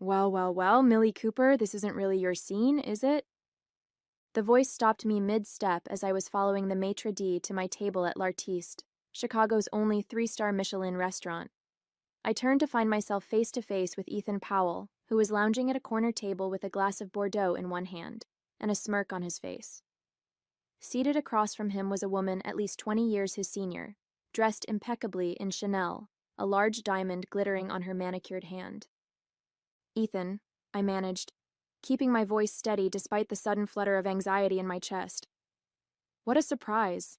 Well, well, well, Millie Cooper, this isn't really your scene, is it? The voice stopped me mid-step as I was following the maitre d' to my table at L'Artiste, Chicago's only three-star Michelin restaurant. I turned to find myself face to face with Ethan Powell, who was lounging at a corner table with a glass of Bordeaux in one hand and a smirk on his face. Seated across from him was a woman at least 20 years his senior, dressed impeccably in Chanel, a large diamond glittering on her manicured hand. Ethan, I managed, keeping my voice steady despite the sudden flutter of anxiety in my chest. What a surprise.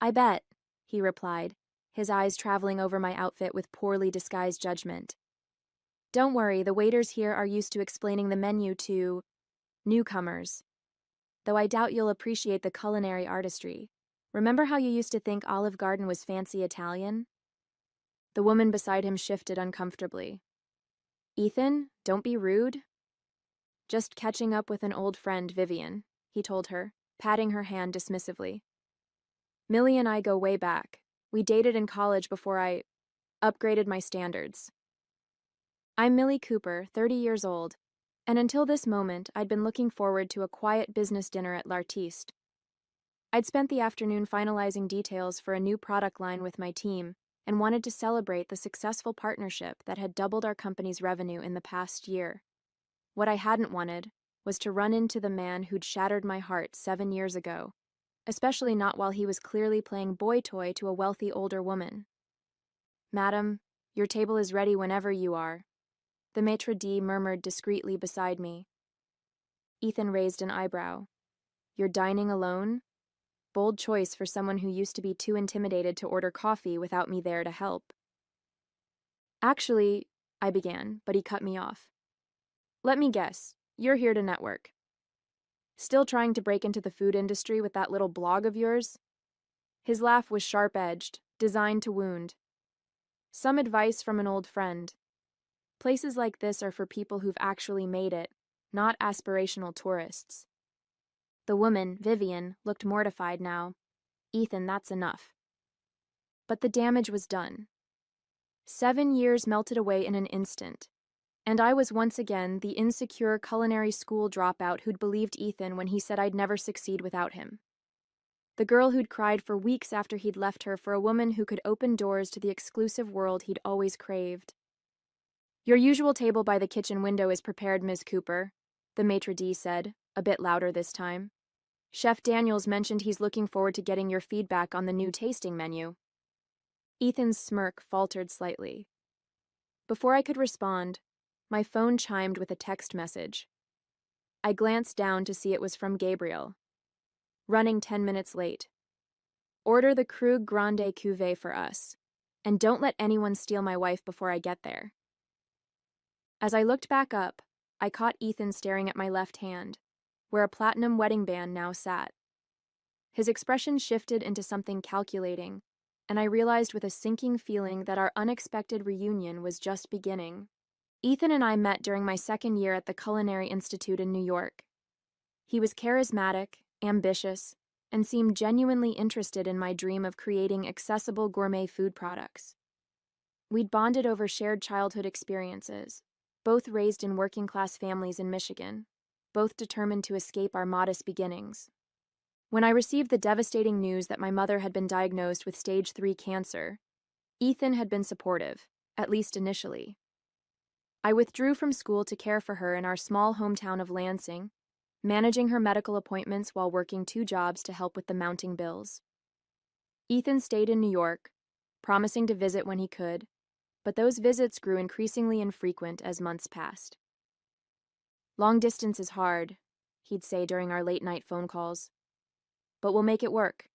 I bet, he replied, his eyes traveling over my outfit with poorly disguised judgment. Don't worry, the waiters here are used to explaining the menu to newcomers, though I doubt you'll appreciate the culinary artistry. Remember how you used to think Olive Garden was fancy Italian? The woman beside him shifted uncomfortably. Ethan, don't be rude. Just catching up with an old friend, Vivian, he told her, patting her hand dismissively. Millie and I go way back. We dated in college before I upgraded my standards. I'm Millie Cooper, 30 years old, and until this moment, I'd been looking forward to a quiet business dinner at L'Artiste. I'd spent the afternoon finalizing details for a new product line with my team and wanted to celebrate the successful partnership that had doubled our company's revenue in the past year. What I hadn't wanted was to run into the man who'd shattered my heart 7 years ago, especially not while he was clearly playing boy toy to a wealthy older woman. Madam, your table is ready whenever you are, the maitre d' murmured discreetly beside me. Ethan raised an eyebrow. You're dining alone? Bold choice for someone who used to be too intimidated to order coffee without me there to help. Actually, I began, but he cut me off. Let me guess, you're here to network. Still trying to break into the food industry with that little blog of yours? His laugh was sharp-edged, designed to wound. Some advice from an old friend. Places like this are for people who've actually made it, not aspirational tourists. The woman, Vivian, looked mortified now. Ethan, that's enough. But the damage was done. 7 years melted away in an instant. And I was once again the insecure culinary school dropout who'd believed Ethan when he said I'd never succeed without him. The girl who'd cried for weeks after he'd left her for a woman who could open doors to the exclusive world he'd always craved. Your usual table by the kitchen window is prepared, Ms. Cooper, the maitre d' said, a bit louder this time. Chef Daniels mentioned he's looking forward to getting your feedback on the new tasting menu. Ethan's smirk faltered slightly. Before I could respond, my phone chimed with a text message. I glanced down to see it was from Gabriel. Running 10 minutes late. Order the Krug Grande Cuvée for us, and don't let anyone steal my wife before I get there. As I looked back up, I caught Ethan staring at my left hand, where a platinum wedding band now sat. His expression shifted into something calculating, and I realized with a sinking feeling that our unexpected reunion was just beginning. Ethan and I met during my second year at the Culinary Institute in New York. He was charismatic, ambitious, and seemed genuinely interested in my dream of creating accessible gourmet food products. We'd bonded over shared childhood experiences, both raised in working-class families in Michigan, both determined to escape our modest beginnings. When I received the devastating news that my mother had been diagnosed with stage 3 cancer, Ethan had been supportive, at least initially. I withdrew from school to care for her in our small hometown of Lansing, managing her medical appointments while working 2 jobs to help with the mounting bills. Ethan stayed in New York, promising to visit when he could, but those visits grew increasingly infrequent as months passed. Long distance is hard, he'd say during our late-night phone calls. But we'll make it work.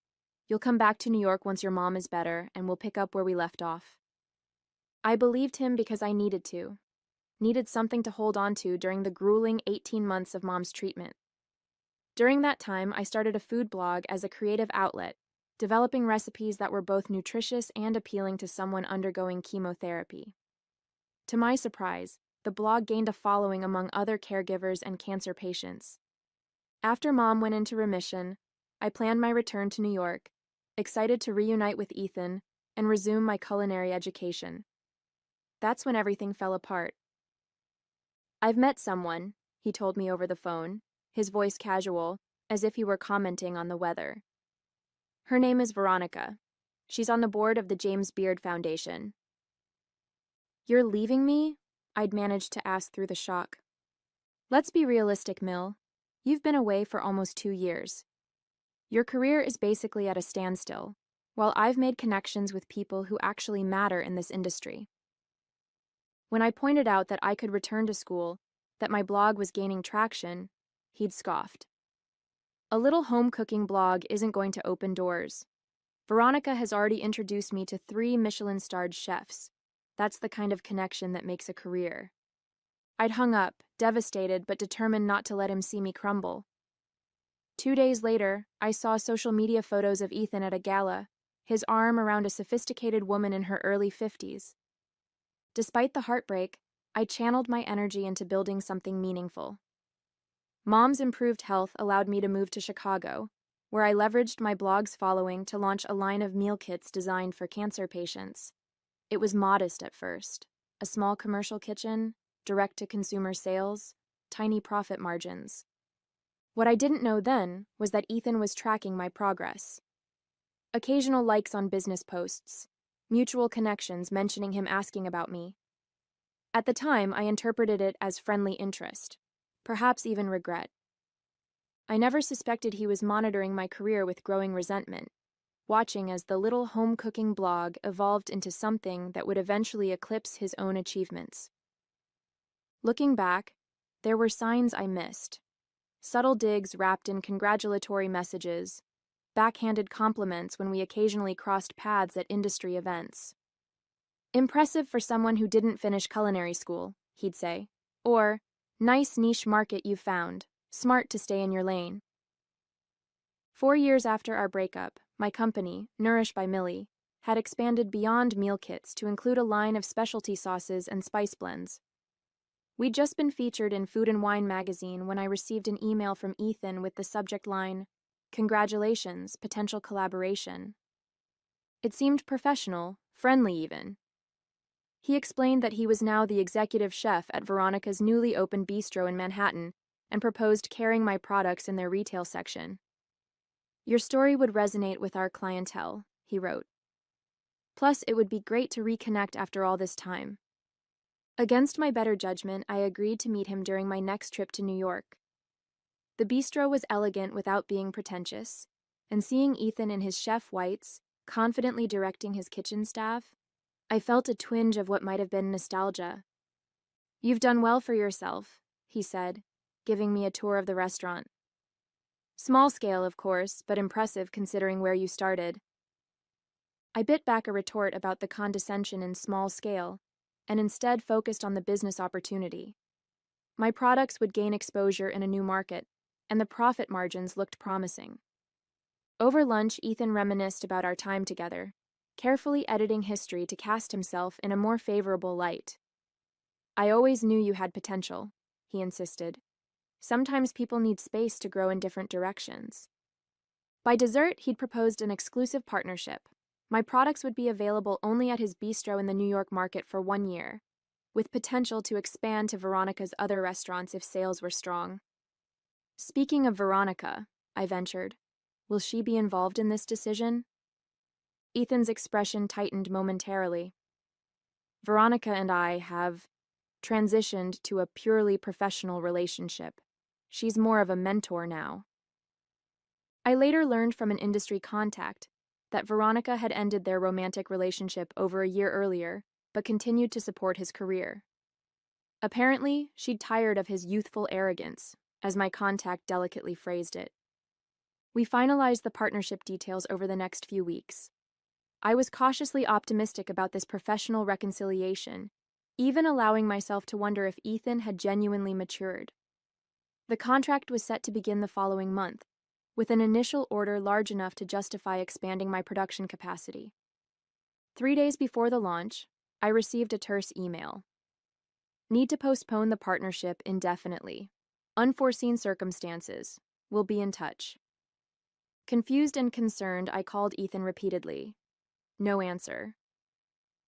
You'll come back to New York once your mom is better, and we'll pick up where we left off. I believed him because I needed to. Needed something to hold on to during the grueling 18 months of Mom's treatment. During that time, I started a food blog as a creative outlet, developing recipes that were both nutritious and appealing to someone undergoing chemotherapy. To my surprise, the blog gained a following among other caregivers and cancer patients. After Mom went into remission, I planned my return to New York, excited to reunite with Ethan and resume my culinary education. That's when everything fell apart. I've met someone, he told me over the phone, his voice casual, as if he were commenting on the weather. Her name is Veronica. She's on the board of the James Beard Foundation. You're leaving me? I'd managed to ask through the shock. Let's be realistic, Mill. You've been away for almost 2 years. Your career is basically at a standstill, while I've made connections with people who actually matter in this industry. When I pointed out that I could return to school, that my blog was gaining traction, he'd scoffed. A little home cooking blog isn't going to open doors. Veronica has already introduced me to 3 Michelin-starred chefs. That's the kind of connection that makes a career. I'd hung up, devastated but determined not to let him see me crumble. 2 days later, I saw social media photos of Ethan at a gala, his arm around a sophisticated woman in her early 50s. Despite the heartbreak, I channeled my energy into building something meaningful. Mom's improved health allowed me to move to Chicago, where I leveraged my blog's following to launch a line of meal kits designed for cancer patients. It was modest at first, a small commercial kitchen, direct-to-consumer sales, tiny profit margins. What I didn't know then was that Ethan was tracking my progress. Occasional likes on business posts, mutual connections mentioning him asking about me. At the time, I interpreted it as friendly interest, perhaps even regret. I never suspected he was monitoring my career with growing resentment, watching as the little home cooking blog evolved into something that would eventually eclipse his own achievements. Looking back, there were signs I missed. Subtle digs wrapped in congratulatory messages, backhanded compliments when we occasionally crossed paths at industry events. Impressive for someone who didn't finish culinary school, he'd say. Or, nice niche market you found, smart to stay in your lane. 4 years after our breakup, my company, Nourish by Millie, had expanded beyond meal kits to include a line of specialty sauces and spice blends. We'd just been featured in Food and Wine magazine when I received an email from Ethan with the subject line, "Congratulations, potential collaboration." It seemed professional, friendly even. He explained that he was now the executive chef at Veronica's newly opened bistro in Manhattan and proposed carrying my products in their retail section. Your story would resonate with our clientele, he wrote. Plus, it would be great to reconnect after all this time. Against my better judgment, I agreed to meet him during my next trip to New York. The bistro was elegant without being pretentious, and seeing Ethan in his chef whites, confidently directing his kitchen staff, I felt a twinge of what might have been nostalgia. You've done well for yourself, he said, giving me a tour of the restaurant. Small scale, of course, but impressive considering where you started. I bit back a retort about the condescension in small scale, and instead focused on the business opportunity. My products would gain exposure in a new market, and the profit margins looked promising. Over lunch, Ethan reminisced about our time together, carefully editing history to cast himself in a more favorable light. I always knew you had potential, he insisted. Sometimes people need space to grow in different directions. By dessert, he'd proposed an exclusive partnership. My products would be available only at his bistro in the New York market for 1 year, with potential to expand to Veronica's other restaurants if sales were strong. Speaking of Veronica, I ventured, will she be involved in this decision? Ethan's expression tightened momentarily. Veronica and I have transitioned to a purely professional relationship. She's more of a mentor now. I later learned from an industry contact that Veronica had ended their romantic relationship over a year earlier, but continued to support his career. Apparently, she'd tired of his youthful arrogance, as my contact delicately phrased it. We finalized the partnership details over the next few weeks. I was cautiously optimistic about this professional reconciliation, even allowing myself to wonder if Ethan had genuinely matured. The contract was set to begin the following month, with an initial order large enough to justify expanding my production capacity. 3 days before the launch, I received a terse email. Need to postpone the partnership indefinitely. Unforeseen circumstances. Will be in touch. Confused and concerned, I called Ethan repeatedly. No answer.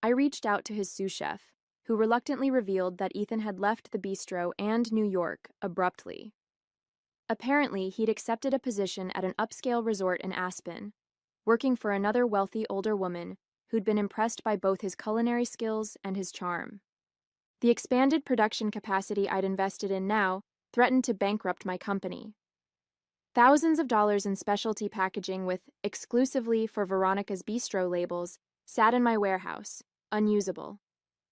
I reached out to his sous chef, who reluctantly revealed that Ethan had left the bistro and New York abruptly. Apparently, he'd accepted a position at an upscale resort in Aspen, working for another wealthy older woman who'd been impressed by both his culinary skills and his charm. The expanded production capacity I'd invested in now threatened to bankrupt my company. Thousands of dollars in specialty packaging with exclusively for Veronica's Bistro labels sat in my warehouse, unusable.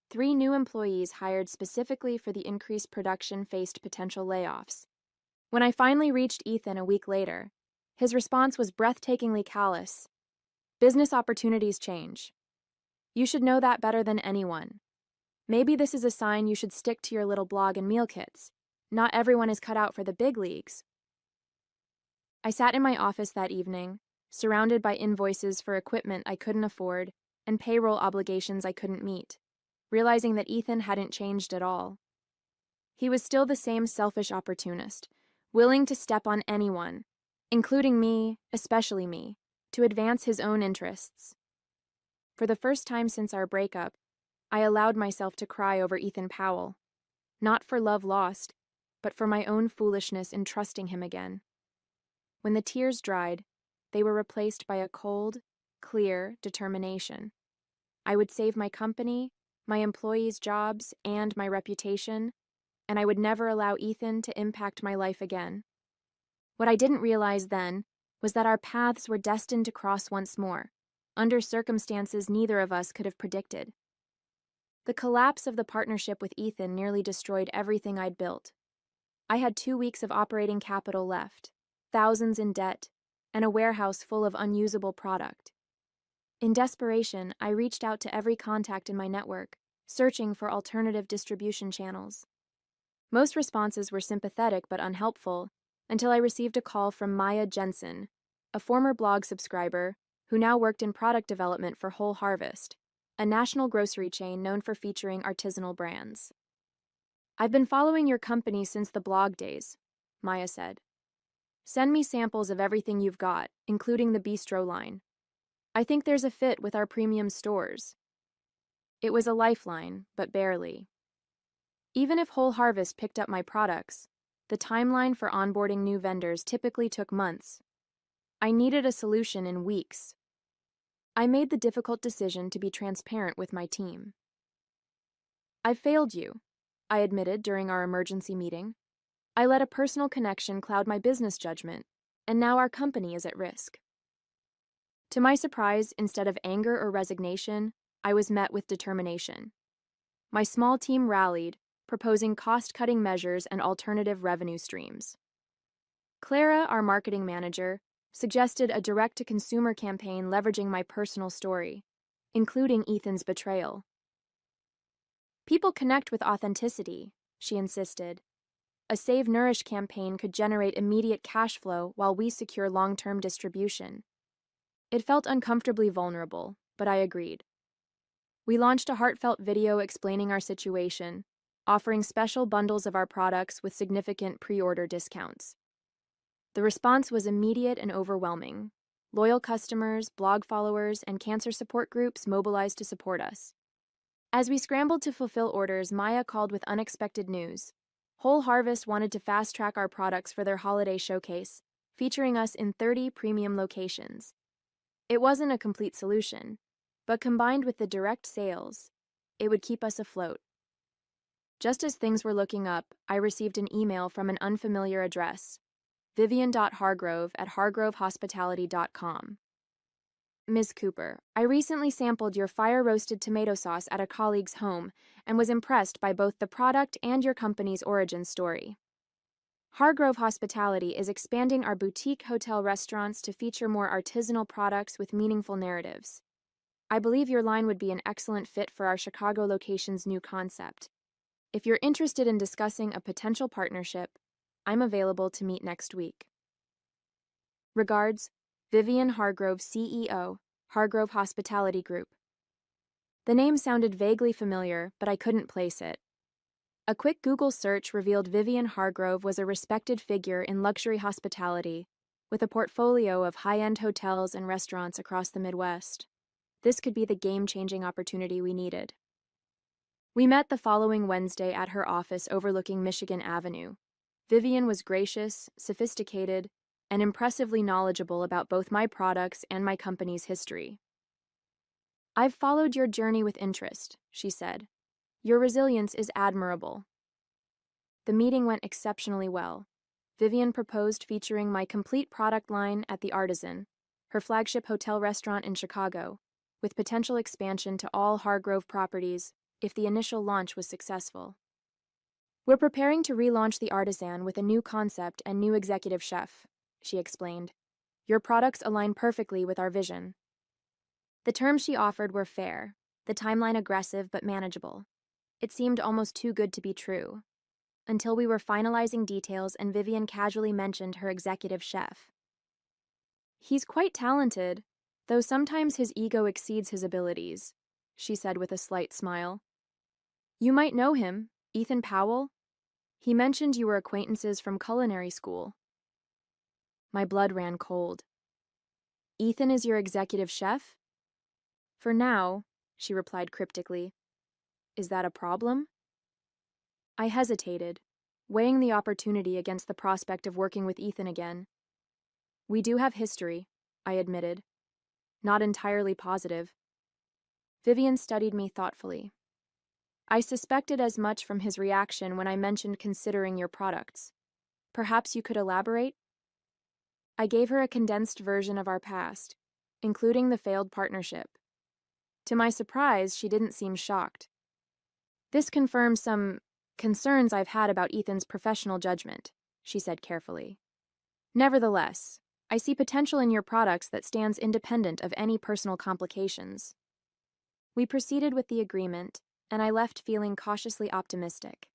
3 new employees hired specifically for the increased production faced potential layoffs. When I finally reached Ethan a week later, his response was breathtakingly callous. Business opportunities change. You should know that better than anyone. Maybe this is a sign you should stick to your little blog and meal kits. Not everyone is cut out for the big leagues. I sat in my office that evening, surrounded by invoices for equipment I couldn't afford and payroll obligations I couldn't meet, realizing that Ethan hadn't changed at all. He was still the same selfish opportunist, willing to step on anyone, including me, especially me, to advance his own interests. For the first time since our breakup, I allowed myself to cry over Ethan Powell, not for love lost, but for my own foolishness in trusting him again. When the tears dried, they were replaced by a cold, clear determination. I would save my company, my employees' jobs, and my reputation, and I would never allow Ethan to impact my life again. What I didn't realize then was that our paths were destined to cross once more, under circumstances neither of us could have predicted. The collapse of the partnership with Ethan nearly destroyed everything I'd built. I had 2 weeks of operating capital left, thousands in debt, and a warehouse full of unusable product. In desperation, I reached out to every contact in my network, searching for alternative distribution channels. Most responses were sympathetic but unhelpful, until I received a call from Maya Jensen, a former blog subscriber who now worked in product development for Whole Harvest, a national grocery chain known for featuring artisanal brands. "I've been following your company since the blog days," Maya said. "Send me samples of everything you've got, including the bistro line. I think there's a fit with our premium stores." It was a lifeline, but barely. Even if Whole Harvest picked up my products, the timeline for onboarding new vendors typically took months. I needed a solution in weeks. I made the difficult decision to be transparent with my team. "I've failed you," I admitted during our emergency meeting. "I let a personal connection cloud my business judgment, and now our company is at risk." To my surprise, instead of anger or resignation, I was met with determination. My small team rallied, proposing cost-cutting measures and alternative revenue streams. Clara, our marketing manager, suggested a direct-to-consumer campaign leveraging my personal story, including Ethan's betrayal. "People connect with authenticity," she insisted. "A Save Nourish campaign could generate immediate cash flow while we secure long-term distribution." It felt uncomfortably vulnerable, but I agreed. We launched a heartfelt video explaining our situation, offering special bundles of our products with significant pre-order discounts. The response was immediate and overwhelming. Loyal customers, blog followers, and cancer support groups mobilized to support us. As we scrambled to fulfill orders, Maya called with unexpected news. Whole Harvest wanted to fast-track our products for their holiday showcase, featuring us in 30 premium locations. It wasn't a complete solution, but combined with the direct sales, it would keep us afloat. Just as things were looking up, I received an email from an unfamiliar address, vivian.hargrove@hargrovehospitality.com. "Ms. Cooper, I recently sampled your fire-roasted tomato sauce at a colleague's home and was impressed by both the product and your company's origin story. Hargrove Hospitality is expanding our boutique hotel restaurants to feature more artisanal products with meaningful narratives. I believe your line would be an excellent fit for our Chicago location's new concept. If you're interested in discussing a potential partnership, I'm available to meet next week. Regards, Vivian Hargrove, CEO, Hargrove Hospitality Group." The name sounded vaguely familiar, but I couldn't place it. A quick Google search revealed Vivian Hargrove was a respected figure in luxury hospitality, with a portfolio of high-end hotels and restaurants across the Midwest. This could be the game-changing opportunity we needed. We met the following Wednesday at her office overlooking Michigan Avenue. Vivian was gracious, sophisticated, and impressively knowledgeable about both my products and my company's history. "I've followed your journey with interest," she said. "Your resilience is admirable." The meeting went exceptionally well. Vivian proposed featuring my complete product line at the Artisan, her flagship hotel restaurant in Chicago, with potential expansion to all Hargrove properties if the initial launch was successful. "We're preparing to relaunch the Artisan with a new concept and new executive chef," she explained. "Your products align perfectly with our vision." The terms she offered were fair, the timeline aggressive but manageable. It seemed almost too good to be true, until we were finalizing details and Vivian casually mentioned her executive chef. "He's quite talented, though sometimes his ego exceeds his abilities," she said with a slight smile. "You might know him, Ethan Powell. He mentioned you were acquaintances from culinary school." My blood ran cold. "Ethan is your executive chef?" "For now," she replied cryptically. "Is that a problem?" I hesitated, weighing the opportunity against the prospect of working with Ethan again. "We do have history," I admitted. "Not entirely positive." Vivian studied me thoughtfully. "I suspected as much from his reaction when I mentioned considering your products. Perhaps you could elaborate?" I gave her a condensed version of our past, including the failed partnership. To my surprise, she didn't seem shocked. "This confirms some concerns I've had about Ethan's professional judgment," she said carefully. "Nevertheless, I see potential in your products that stands independent of any personal complications." We proceeded with the agreement, and I left feeling cautiously optimistic.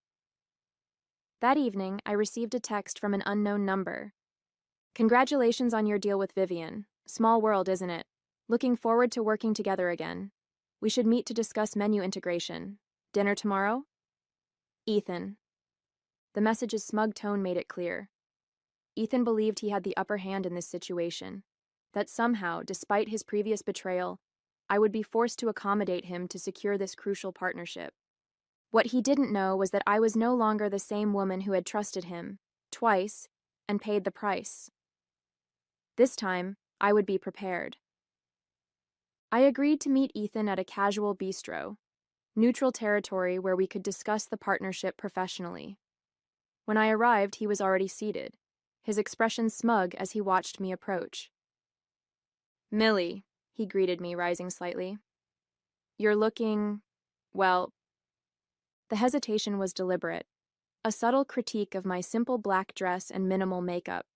That evening, I received a text from an unknown number. "Congratulations on your deal with Vivian. Small world, isn't it? Looking forward to working together again. We should meet to discuss menu integration. Dinner tomorrow? Ethan." The message's smug tone made it clear. Ethan believed he had the upper hand in this situation, that somehow, despite his previous betrayal, I would be forced to accommodate him to secure this crucial partnership. What he didn't know was that I was no longer the same woman who had trusted him, twice, and paid the price. This time, I would be prepared. I agreed to meet Ethan at a casual bistro, neutral territory where we could discuss the partnership professionally. When I arrived, he was already seated, his expression smug as he watched me approach. "Millie," he greeted me, rising slightly. "You're looking, well..." The hesitation was deliberate, a subtle critique of my simple black dress and minimal makeup.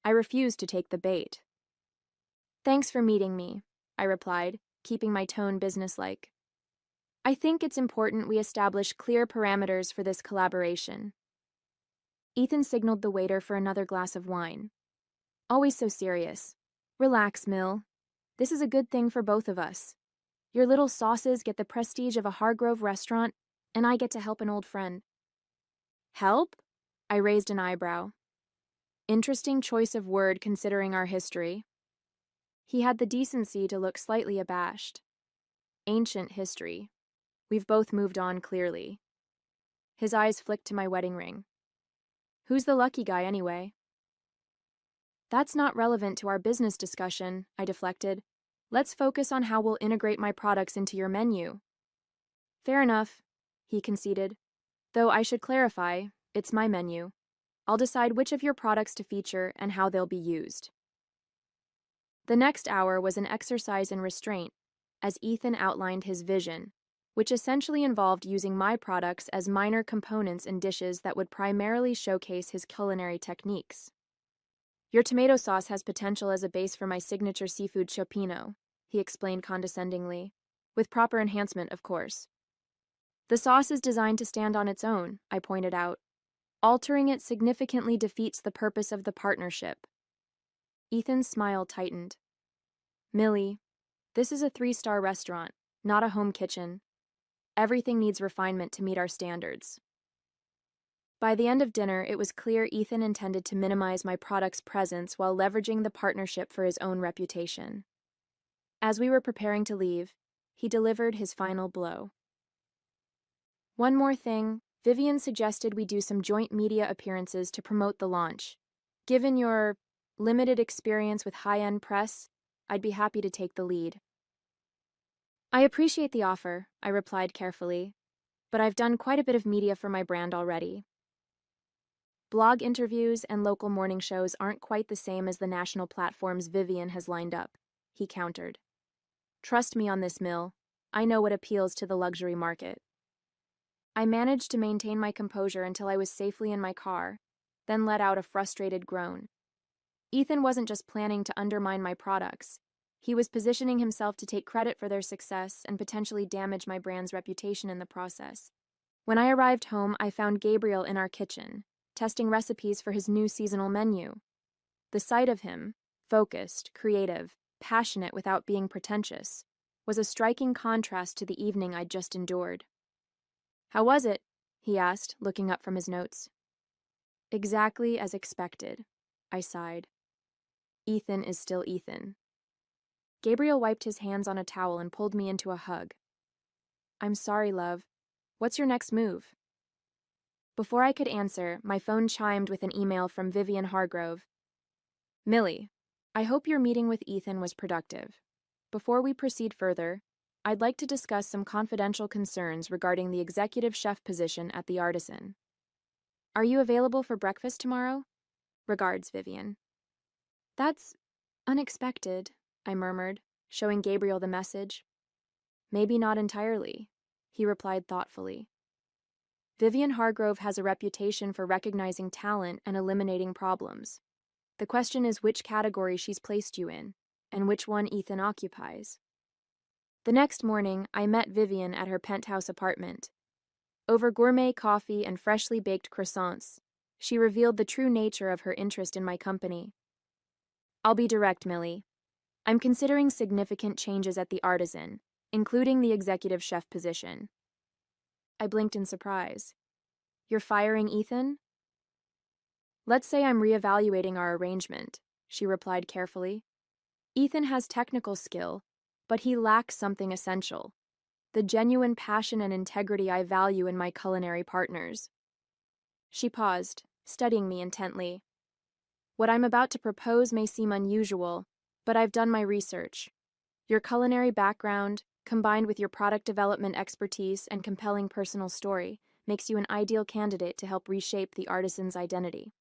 I refused to take the bait. "Thanks for meeting me," I replied, keeping my tone businesslike. "I think it's important we establish clear parameters for this collaboration." Ethan signaled the waiter for another glass of wine. "Always so serious. Relax, Mill. This is a good thing for both of us. Your little sauces get the prestige of a Hargrove restaurant, and I get to help an old friend." "Help?" I raised an eyebrow. Interesting choice of word considering our history. He had the decency to look slightly abashed. Ancient history. We've both moved on clearly. His eyes flicked to my wedding ring. "Who's the lucky guy anyway?" "That's not relevant to our business discussion," I deflected. "Let's focus on how we'll integrate my products into your menu." "Fair enough," he conceded. "Though I should clarify, it's my menu. I'll decide which of your products to feature and how they'll be used." The next hour was an exercise in restraint, as Ethan outlined his vision, which essentially involved using my products as minor components in dishes that would primarily showcase his culinary techniques. "Your tomato sauce has potential as a base for my signature seafood cioppino," he explained condescendingly, "with proper enhancement, of course." "The sauce is designed to stand on its own," I pointed out. "Altering it significantly defeats the purpose of the partnership." Ethan's smile tightened. "Millie, this is a 3-star restaurant, not a home kitchen. Everything needs refinement to meet our standards." By the end of dinner, it was clear Ethan intended to minimize my product's presence while leveraging the partnership for his own reputation. As we were preparing to leave, he delivered his final blow. One more thing, Vivian suggested we do some joint media appearances to promote the launch. Given your limited experience with high-end press, I'd be happy to take the lead. I appreciate the offer, I replied carefully, but I've done quite a bit of media for my brand already. Blog interviews and local morning shows aren't quite the same as the national platforms Vivian has lined up, he countered. Trust me on this, Mill. I know what appeals to the luxury market. I managed to maintain my composure until I was safely in my car, then let out a frustrated groan. Ethan wasn't just planning to undermine my products. He was positioning himself to take credit for their success and potentially damage my brand's reputation in the process. When I arrived home, I found Gabriel in our kitchen, testing recipes for his new seasonal menu. The sight of him, focused, creative, passionate without being pretentious, was a striking contrast to the evening I'd just endured. "How was it?" he asked, looking up from his notes. "Exactly as expected," I sighed. Ethan is still Ethan. Gabriel wiped his hands on a towel and pulled me into a hug. "I'm sorry, love. What's your next move?" Before I could answer, my phone chimed with an email from Vivian Hargrove. "Millie, I hope your meeting with Ethan was productive. Before we proceed further, I'd like to discuss some confidential concerns regarding the executive chef position at the Artisan. Are you available for breakfast tomorrow? Regards, Vivian." "That's unexpected," I murmured, showing Gabriel the message. "Maybe not entirely," he replied thoughtfully. "Vivian Hargrove has a reputation for recognizing talent and eliminating problems. The question is which category she's placed you in, and which one Ethan occupies." The next morning, I met Vivian at her penthouse apartment. Over gourmet coffee and freshly baked croissants, she revealed the true nature of her interest in my company. "I'll be direct, Millie. I'm considering significant changes at the Artisan, including the executive chef position." I blinked in surprise. "You're firing Ethan?" "Let's say I'm reevaluating our arrangement," she replied carefully. "Ethan has technical skill, but he lacks something essential: the genuine passion and integrity I value in my culinary partners." She paused, studying me intently. "What I'm about to propose may seem unusual, but I've done my research. Your culinary background, combined with your product development expertise and compelling personal story, makes you an ideal candidate to help reshape the Artisan's identity."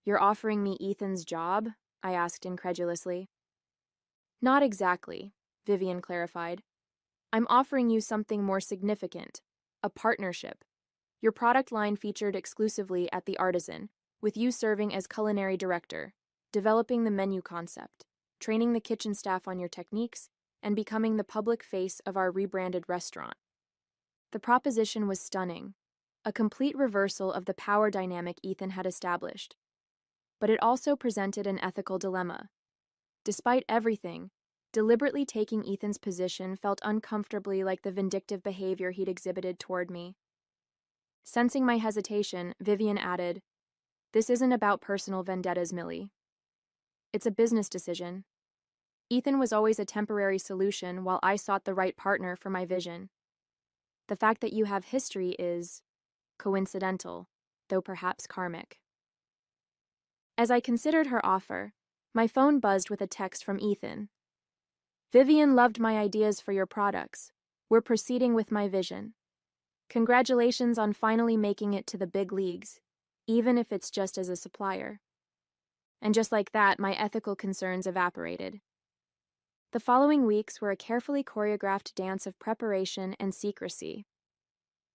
"You're offering me Ethan's job?" I asked incredulously. "Not exactly," Vivian clarified. "I'm offering you something more significant, a partnership. Your product line featured exclusively at the Artisan, with you serving as culinary director, developing the menu concept, training the kitchen staff on your techniques, and becoming the public face of our rebranded restaurant." The proposition was stunning, a complete reversal of the power dynamic Ethan had established. But it also presented an ethical dilemma. Despite everything, deliberately taking Ethan's position felt uncomfortably like the vindictive behavior he'd exhibited toward me. Sensing my hesitation, Vivian added, "This isn't about personal vendettas, Millie. It's a business decision. Ethan was always a temporary solution while I sought the right partner for my vision. The fact that you have history is coincidental, though perhaps karmic." As I considered her offer, my phone buzzed with a text from Ethan. "Vivian loved my ideas for your products. We're proceeding with my vision. Congratulations on finally making it to the big leagues, even if it's just as a supplier." And just like that, my ethical concerns evaporated. The following weeks were a carefully choreographed dance of preparation and secrecy.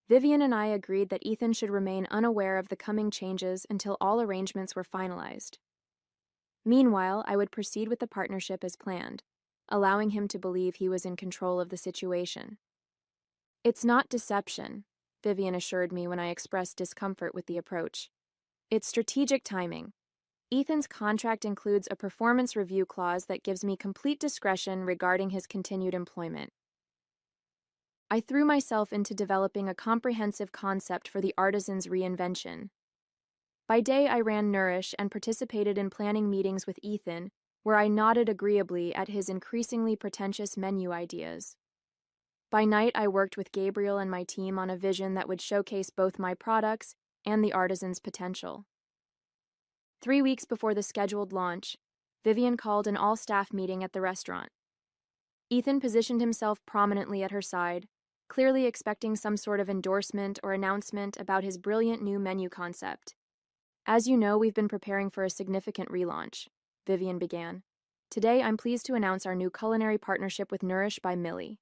Vivian and I agreed that Ethan should remain unaware of the coming changes until all arrangements were finalized. Meanwhile, I would proceed with the partnership as planned, allowing him to believe he was in control of the situation. "It's not deception," Vivian assured me when I expressed discomfort with the approach. "It's strategic timing. Ethan's contract includes a performance review clause that gives me complete discretion regarding his continued employment." I threw myself into developing a comprehensive concept for the Artisan's reinvention. By day, I ran Nourish and participated in planning meetings with Ethan, where I nodded agreeably at his increasingly pretentious menu ideas. By night, I worked with Gabriel and my team on a vision that would showcase both my products and the artisan's potential. 3 weeks before the scheduled launch, Vivian called an all-staff meeting at the restaurant. Ethan positioned himself prominently at her side, clearly expecting some sort of endorsement or announcement about his brilliant new menu concept. As you know, we've been preparing for a significant relaunch, Vivian began. Today, I'm pleased to announce our new culinary partnership with Nourish by Millie.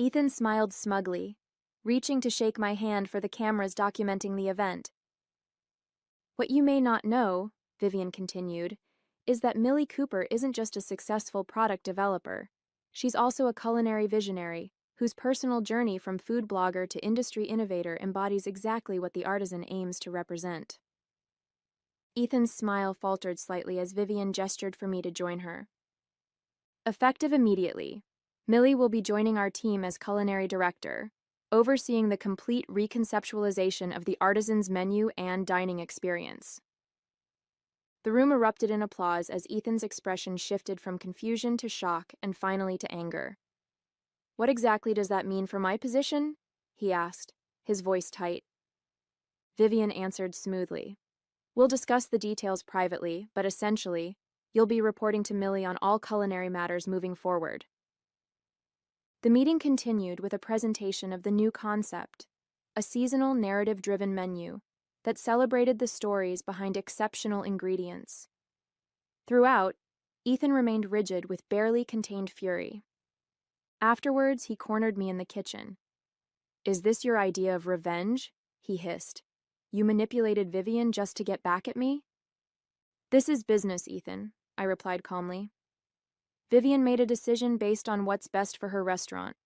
Ethan smiled smugly, reaching to shake my hand for the cameras documenting the event. What you may not know, Vivian continued, is that Millie Cooper isn't just a successful product developer. She's also a culinary visionary, whose personal journey from food blogger to industry innovator embodies exactly what the artisan aims to represent. Ethan's smile faltered slightly as Vivian gestured for me to join her. Effective immediately, Millie will be joining our team as culinary director, overseeing the complete reconceptualization of the artisan's menu and dining experience. The room erupted in applause as Ethan's expression shifted from confusion to shock and finally to anger. "What exactly does that mean for my position?" he asked, his voice tight. Vivian answered smoothly. "We'll discuss the details privately, but essentially, you'll be reporting to Millie on all culinary matters moving forward." The meeting continued with a presentation of the new concept, a seasonal narrative-driven menu that celebrated the stories behind exceptional ingredients. Throughout, Ethan remained rigid with barely contained fury. Afterwards, he cornered me in the kitchen. "Is this your idea of revenge?" he hissed. "You manipulated Vivian just to get back at me?" "This is business, Ethan," I replied calmly. "Vivian made a decision based on what's best for her restaurant."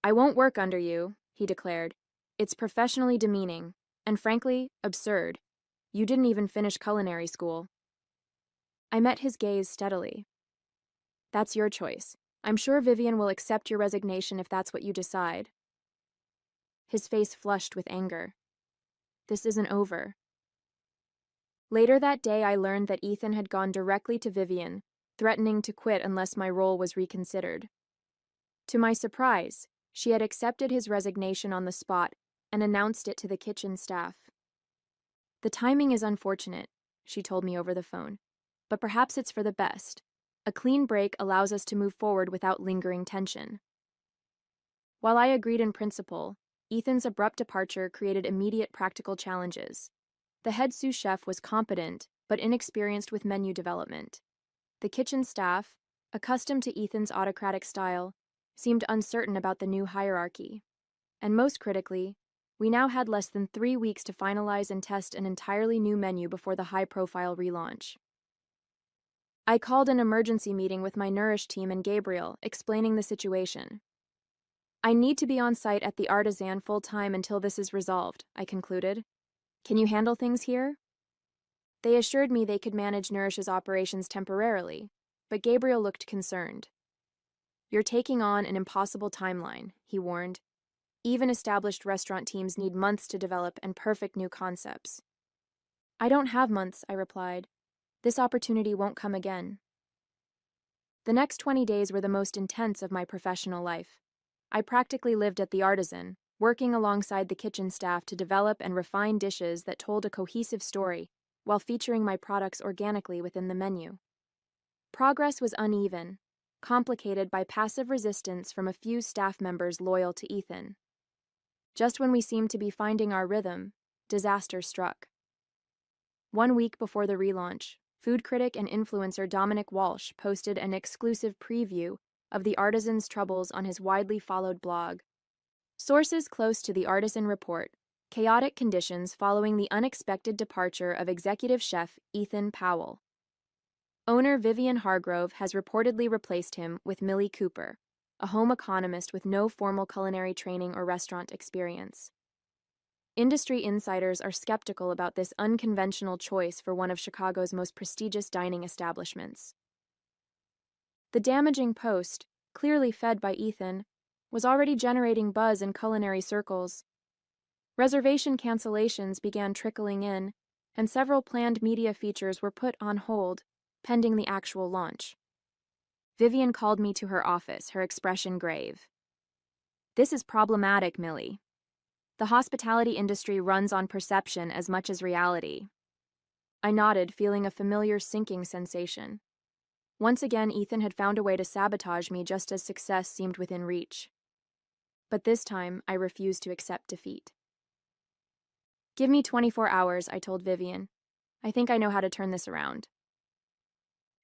"I won't work under you," he declared. "It's professionally demeaning, and frankly, absurd. You didn't even finish culinary school." I met his gaze steadily. "That's your choice. I'm sure Vivian will accept your resignation if that's what you decide." His face flushed with anger. "This isn't over." Later that day, I learned that Ethan had gone directly to Vivian, threatening to quit unless my role was reconsidered. To my surprise, she had accepted his resignation on the spot and announced it to the kitchen staff. "The timing is unfortunate," she told me over the phone, "but perhaps it's for the best. A clean break allows us to move forward without lingering tension." While I agreed in principle, Ethan's abrupt departure created immediate practical challenges. The head sous chef was competent, but inexperienced with menu development. The kitchen staff, accustomed to Ethan's autocratic style, seemed uncertain about the new hierarchy. And most critically, we now had less than 3 weeks to finalize and test an entirely new menu before the high-profile relaunch. I called an emergency meeting with my Nourish team and Gabriel, explaining the situation. "I need to be on site at the Artisan full-time until this is resolved," I concluded. "Can you handle things here?" They assured me they could manage Nourish's operations temporarily, but Gabriel looked concerned. "You're taking on an impossible timeline," he warned. "Even established restaurant teams need months to develop and perfect new concepts." "I don't have months," I replied. "This opportunity won't come again." The next 20 days were the most intense of my professional life. I practically lived at the Artisan, working alongside the kitchen staff to develop and refine dishes that told a cohesive story while featuring my products organically within the menu. Progress was uneven, complicated by passive resistance from a few staff members loyal to Ethan. Just when we seemed to be finding our rhythm, disaster struck. 1 week before the relaunch, food critic and influencer Dominic Walsh posted an exclusive preview of the Artisan's troubles on his widely followed blog. Sources close to the Artisan report chaotic conditions following the unexpected departure of executive chef Ethan Powell. Owner Vivian Hargrove has reportedly replaced him with Millie Cooper, a home economist with no formal culinary training or restaurant experience. Industry insiders are skeptical about this unconventional choice for one of Chicago's most prestigious dining establishments. The damaging post, clearly fed by Ethan, was already generating buzz in culinary circles. Reservation cancellations began trickling in, and several planned media features were put on hold, pending the actual launch. Vivian called me to her office, her expression grave. This is problematic, Millie. The hospitality industry runs on perception as much as reality. I nodded, feeling a familiar sinking sensation. Once again, Ethan had found a way to sabotage me just as success seemed within reach. But this time, I refused to accept defeat. Give me 24 hours, I told Vivian. I think I know how to turn this around.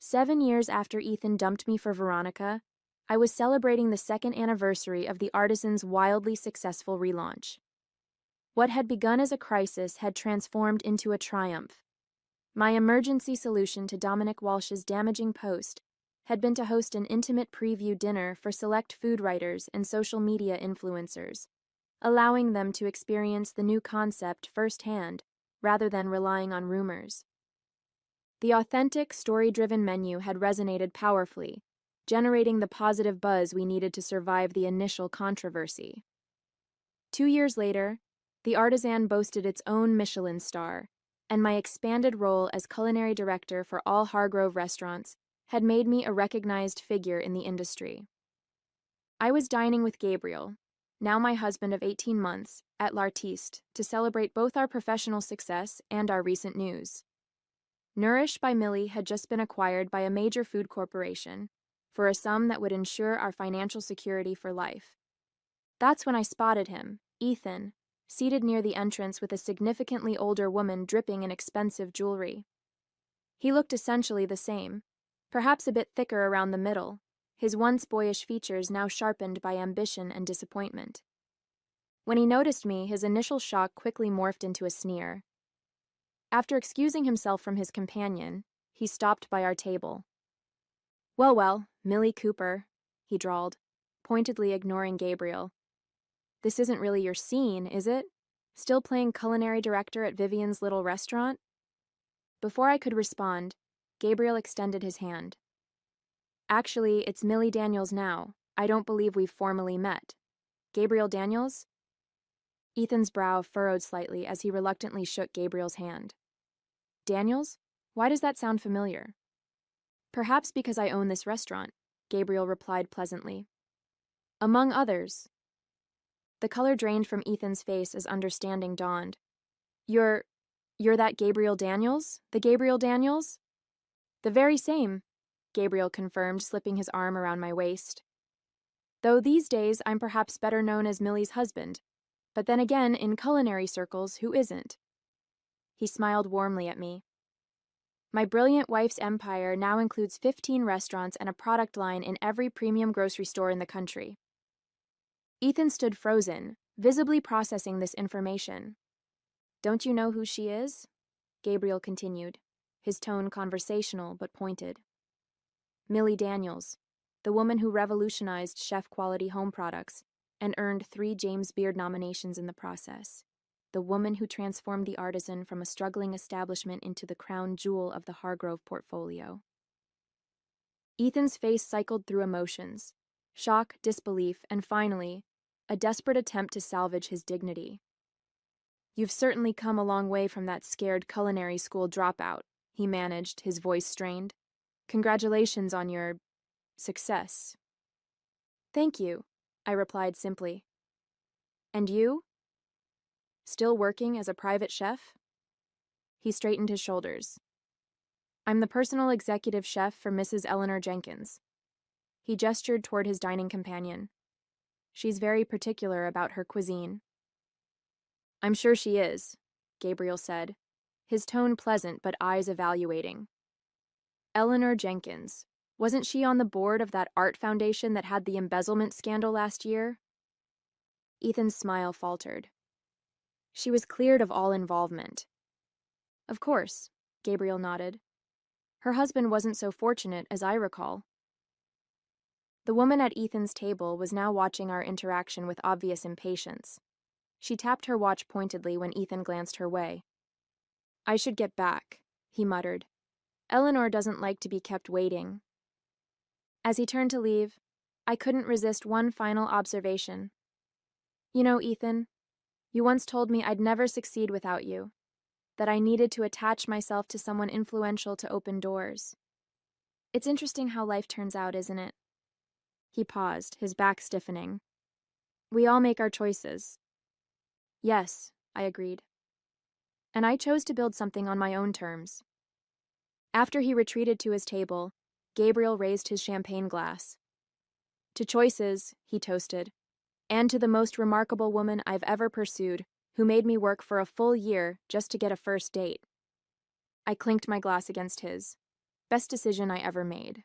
7 years after Ethan dumped me for Veronica, I was celebrating the second anniversary of the Artisan's wildly successful relaunch. What had begun as a crisis had transformed into a triumph. My emergency solution to Dominic Walsh's damaging post had been to host an intimate preview dinner for select food writers and social media influencers, allowing them to experience the new concept firsthand rather than relying on rumors. The authentic, story-driven menu had resonated powerfully, generating the positive buzz we needed to survive the initial controversy. 2 years later, the Artisan boasted its own Michelin star, and my expanded role as culinary director for all Hargrove restaurants had made me a recognized figure in the industry. I was dining with Gabriel, now my husband of 18 months, at L'Artiste to celebrate both our professional success and our recent news. Nourish by Millie had just been acquired by a major food corporation for a sum that would ensure our financial security for life. That's when I spotted him, Ethan, seated near the entrance with a significantly older woman dripping in expensive jewelry. He looked essentially the same, perhaps a bit thicker around the middle, his once boyish features now sharpened by ambition and disappointment. When he noticed me, his initial shock quickly morphed into a sneer. After excusing himself from his companion, he stopped by our table. Well, Millie Cooper, he drawled, pointedly ignoring Gabriel. This isn't really your scene, is it? Still playing culinary director at Vivian's little restaurant? Before I could respond, Gabriel extended his hand. Actually, it's Millie Daniels now. I don't believe we've formally met. Gabriel Daniels? Ethan's brow furrowed slightly as he reluctantly shook Gabriel's hand. Daniels? Why does that sound familiar? Perhaps because I own this restaurant, Gabriel replied pleasantly. Among others. The color drained from Ethan's face as understanding dawned. You're that Gabriel Daniels? The Gabriel Daniels? The very same, Gabriel confirmed, slipping his arm around my waist. Though these days I'm perhaps better known as Millie's husband, but then again, in culinary circles, who isn't? He smiled warmly at me. My brilliant wife's empire now includes 15 restaurants and a product line in every premium grocery store in the country. Ethan stood frozen, visibly processing this information. Don't you know who she is? Gabriel continued, his tone conversational but pointed. Millie Daniels, the woman who revolutionized chef-quality home products and earned 3 James Beard nominations in the process. The woman who transformed the Artisan from a struggling establishment into the crown jewel of the Hargrove portfolio. Ethan's face cycled through emotions, shock, disbelief, and finally, a desperate attempt to salvage his dignity. You've certainly come a long way from that scared culinary school dropout, he managed, his voice strained. Congratulations on your success. Thank you, I replied simply. And you? Still working as a private chef? He straightened his shoulders. I'm the personal executive chef for Mrs. Eleanor Jenkins. He gestured toward his dining companion. She's very particular about her cuisine. I'm sure she is, Gabriel said, his tone pleasant but eyes evaluating. Eleanor Jenkins. Wasn't she on the board of that art foundation that had the embezzlement scandal last year? Ethan's smile faltered. She was cleared of all involvement. Of course, Gabriel nodded. Her husband wasn't so fortunate as I recall. The woman at Ethan's table was now watching our interaction with obvious impatience. She tapped her watch pointedly when Ethan glanced her way. I should get back, he muttered. Eleanor doesn't like to be kept waiting. As he turned to leave, I couldn't resist one final observation. You know, Ethan, you once told me I'd never succeed without you, that I needed to attach myself to someone influential to open doors. It's interesting how life turns out, isn't it? He paused, his back stiffening. We all make our choices. Yes, I agreed. And I chose to build something on my own terms. After he retreated to his table, Gabriel raised his champagne glass. To choices, he toasted, and to the most remarkable woman I've ever pursued, who made me work for a full year just to get a first date. I clinked my glass against his. Best decision I ever made.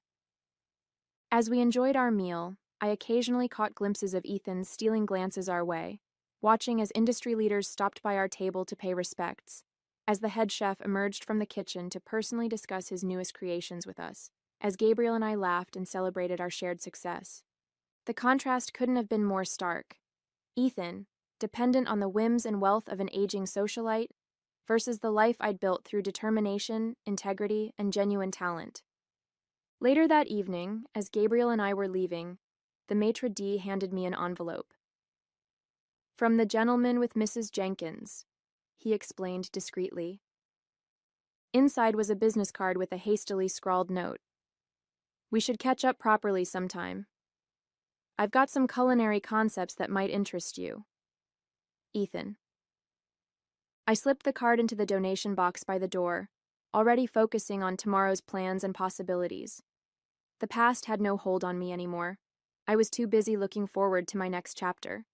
As we enjoyed our meal, I occasionally caught glimpses of Ethan stealing glances our way, watching as industry leaders stopped by our table to pay respects, as the head chef emerged from the kitchen to personally discuss his newest creations with us, as Gabriel and I laughed and celebrated our shared success. The contrast couldn't have been more stark. Ethan, dependent on the whims and wealth of an aging socialite, versus the life I'd built through determination, integrity, and genuine talent. Later that evening, as Gabriel and I were leaving, the maitre d' handed me an envelope. "From the gentleman with Mrs. Jenkins," he explained discreetly. Inside was a business card with a hastily scrawled note. "We should catch up properly sometime. I've got some culinary concepts that might interest you. Ethan." I slipped the card into the donation box by the door, already focusing on tomorrow's plans and possibilities. The past had no hold on me anymore. I was too busy looking forward to my next chapter.